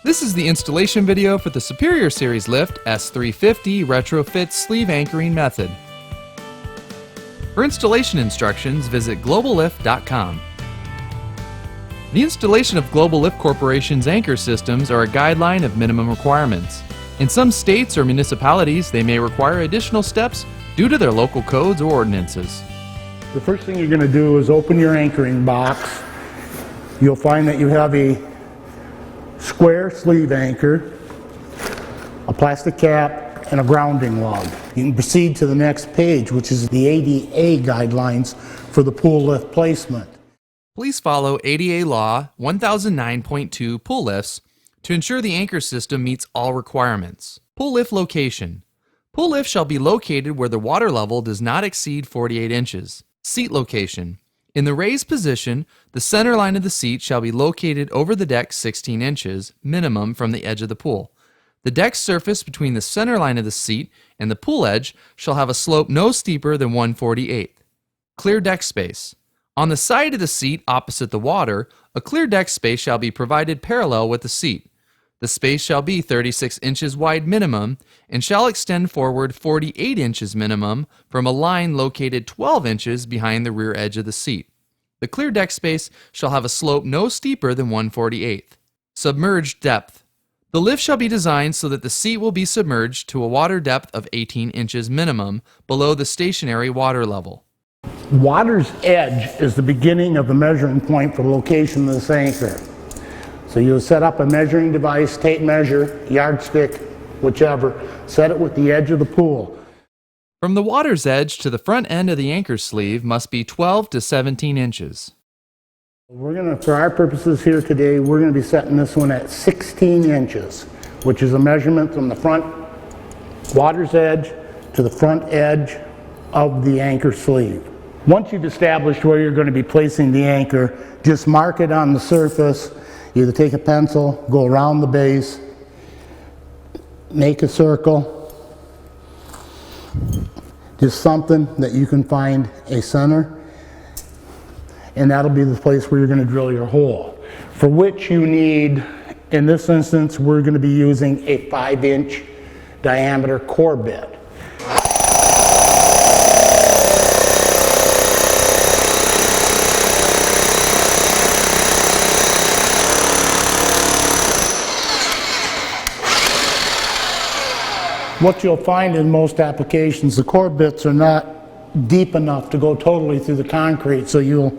This is the installation video for the Superior Series Lift S350 Retrofit Sleeve Anchoring Method. For installation instructions, visit globallift.com. The installation of Global Lift Corporation's anchor systems are a guideline of minimum requirements. In some states or municipalities, they may require additional steps due to their local codes or ordinances. The first thing you're going to do is open your anchoring box. You'll find that you have a square sleeve anchor, a plastic cap, and a grounding lug. You can proceed to the next page, which is the ADA guidelines for the pool lift placement. Please follow ADA Law 1009.2 pool lifts to ensure the anchor system meets all requirements. Pool lift location. Pool lift shall be located where the water level does not exceed 48 inches. Seat location. In the raised position, the center line of the seat shall be located over the deck 16 inches, minimum, from the edge of the pool. The deck surface between the center line of the seat and the pool edge shall have a slope no steeper than 1/48. Clear deck space. On the side of the seat opposite the water, a clear deck space shall be provided parallel with the seat. The space shall be 36 inches wide minimum and shall extend forward 48 inches minimum from a line located 12 inches behind the rear edge of the seat. The clear deck space shall have a slope no steeper than 1/48. Submerged depth. The lift shall be designed so that the seat will be submerged to a water depth of 18 inches minimum below the stationary water level. Water's edge is the beginning of the measuring point for the location of this anchor. So you'll set up a measuring device, tape measure, yardstick, whichever, set it with the edge of the pool. From the water's edge to the front end of the anchor sleeve must be 12 to 17 inches. For our purposes here today, we're going to be setting this one at 16 inches, which is a measurement from the front water's edge to the front edge of the anchor sleeve. Once you've established where you're going to be placing the anchor, just mark it on the surface. Either take a pencil, go around the base, make a circle, just something that you can find a center, and that'll be the place where you're going to drill your hole, for which you need, in this instance, we're going to be using a 5-inch diameter core bit. What you'll find in most applications, the core bits are not deep enough to go totally through the concrete, so you'll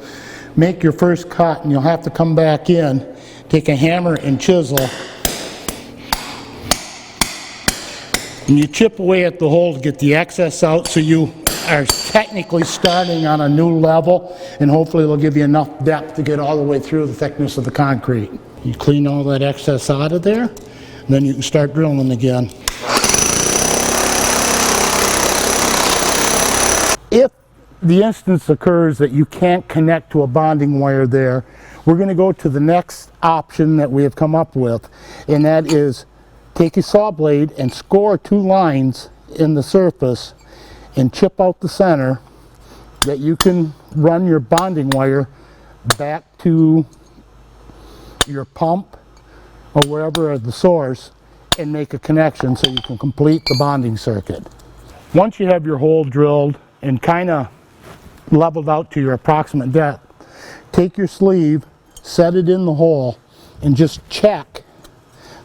make your first cut and you'll have to come back in, take a hammer and chisel, and you chip away at the hole to get the excess out, so you are technically starting on a new level, and hopefully it'll give you enough depth to get all the way through the thickness of the concrete. You clean all that excess out of there, and then you can start drilling again. If the instance occurs that you can't connect to a bonding wire there, we're going to go to the next option that we have come up with, and that is take a saw blade and score 2 lines in the surface and chip out the center, that you can run your bonding wire back to your pump or wherever the source and make a connection so you can complete the bonding circuit. Once you have your hole drilled and kind of leveled out to your approximate depth, take your sleeve, set it in the hole, and just check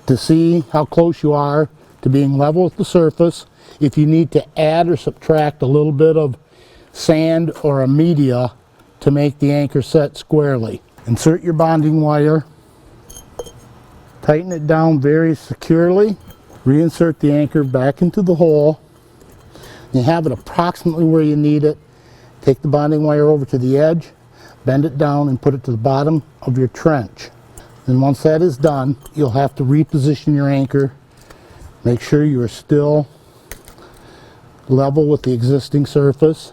to see how close you are to being level with the surface. If you need to add or subtract a little bit of sand or a media to make the anchor set squarely. Insert your bonding wire, tighten it down very securely, reinsert the anchor back into the hole. You have it approximately where you need it. Take the bonding wire over to the edge, bend it down, and put it to the bottom of your trench. Then once that is done, you'll have to reposition your anchor. Make sure you are still level with the existing surface.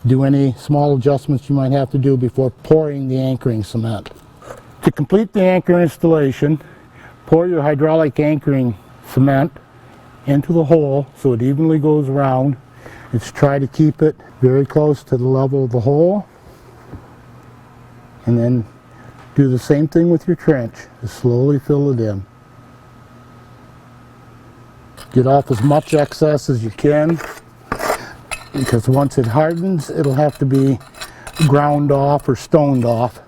Do any small adjustments you might have to do before pouring the anchoring cement. To complete the anchor installation, pour your hydraulic anchoring cement into the hole so it evenly goes around. Just try to keep it very close to the level of the hole, and then Do the same thing with your trench. Just slowly fill it in. Get off as much excess as you can, because once it hardens, it'll have to be ground off or stoned off.